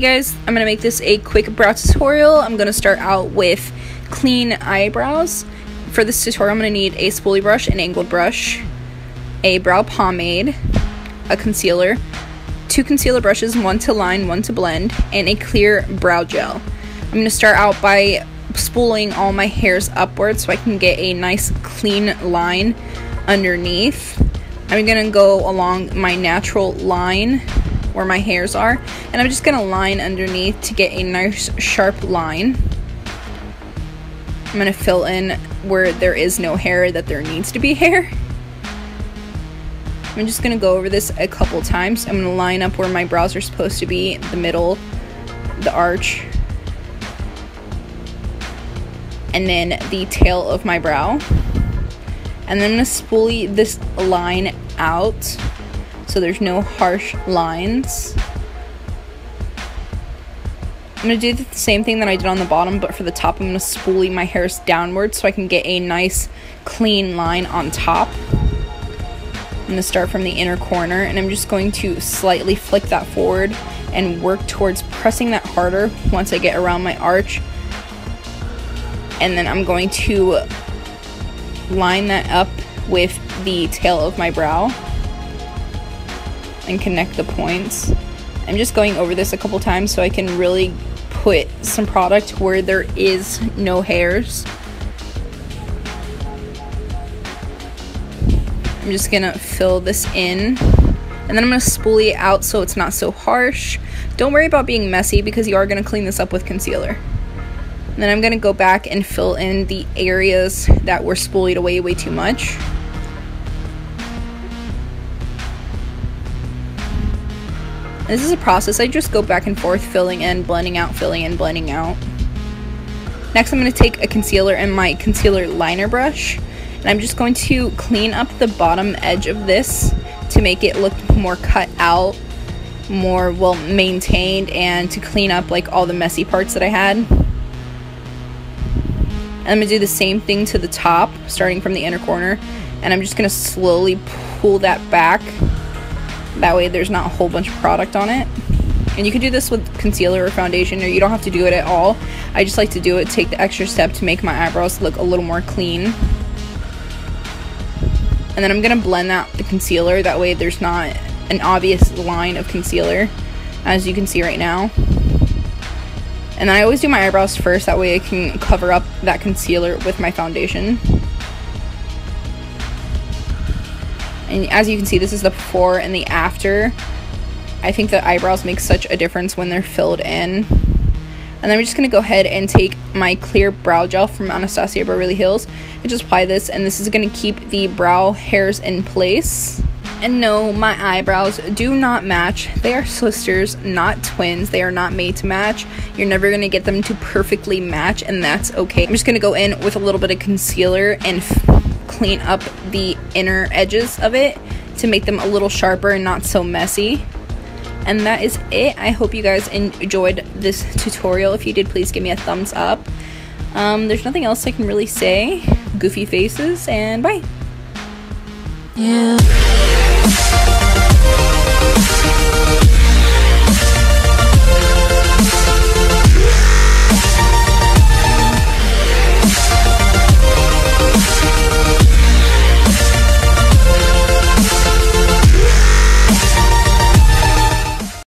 Hey guys, I'm going to make this a quick brow tutorial. I'm going to start out with clean eyebrows. For this tutorial, I'm going to need a spoolie brush, an angled brush, a brow pomade, a concealer, 2 concealer brushes, one to line, one to blend, and a clear brow gel. I'm going to start out by spooling all my hairs upwards so I can get a nice clean line underneath. I'm going to go along my natural line where my hairs are, and I'm just going to line underneath to get a nice sharp line. I'm going to fill in where there is no hair that there needs to be hair. I'm just going to go over this a couple times. I'm going to line up where my brows are supposed to be, the middle, the arch, and then the tail of my brow. And then I'm going to spoolie this line out so there's no harsh lines. I'm going to do the same thing that I did on the bottom, but for the top I'm going to spoolie my hairs downwards so I can get a nice clean line on top. I'm going to start from the inner corner, and I'm just going to slightly flick that forward and work towards pressing that harder once I get around my arch. And then I'm going to line that up with the tail of my brow and connect the points. I'm just going over this a couple times so I can really put some product where there is no hairs. I'm just gonna fill this in, and then I'm gonna spoolie it out so it's not so harsh. Don't worry about being messy because you are gonna clean this up with concealer. And then I'm gonna go back and fill in the areas that were spoolied away way too much. This is a process. I just go back and forth, filling in, blending out, filling in, blending out. Next, I'm going to take a concealer and my concealer liner brush, and I'm just going to clean up the bottom edge of this to make it look more cut out, more well maintained, and to clean up like all the messy parts that I had. And I'm going to do the same thing to the top, starting from the inner corner, and I'm just going to slowly pull that back. That way there's not a whole bunch of product on it. And you can do this with concealer or foundation, or you don't have to do it at all. I just like to do it, take the extra step to make my eyebrows look a little more clean. And then I'm going to blend out the concealer, that way there's not an obvious line of concealer, as you can see right now. And then I always do my eyebrows first, that way I can cover up that concealer with my foundation. And as you can see, this is the before and the after. I think the eyebrows make such a difference when they're filled in. And then I'm just going to go ahead and take my clear brow gel from Anastasia Beverly Hills and just apply this. And this is going to keep the brow hairs in place. And no, my eyebrows do not match. They are sisters, not twins. They are not made to match. You're never going to get them to perfectly match, and that's okay. I'm just going to go in with a little bit of concealer and clean up the inner edges of it to make them a little sharper and not so messy. And that is it. I hope you guys enjoyed this tutorial. If you did, please give me a thumbs up. There's nothing else I can really say. Goofy faces, and bye. Yeah.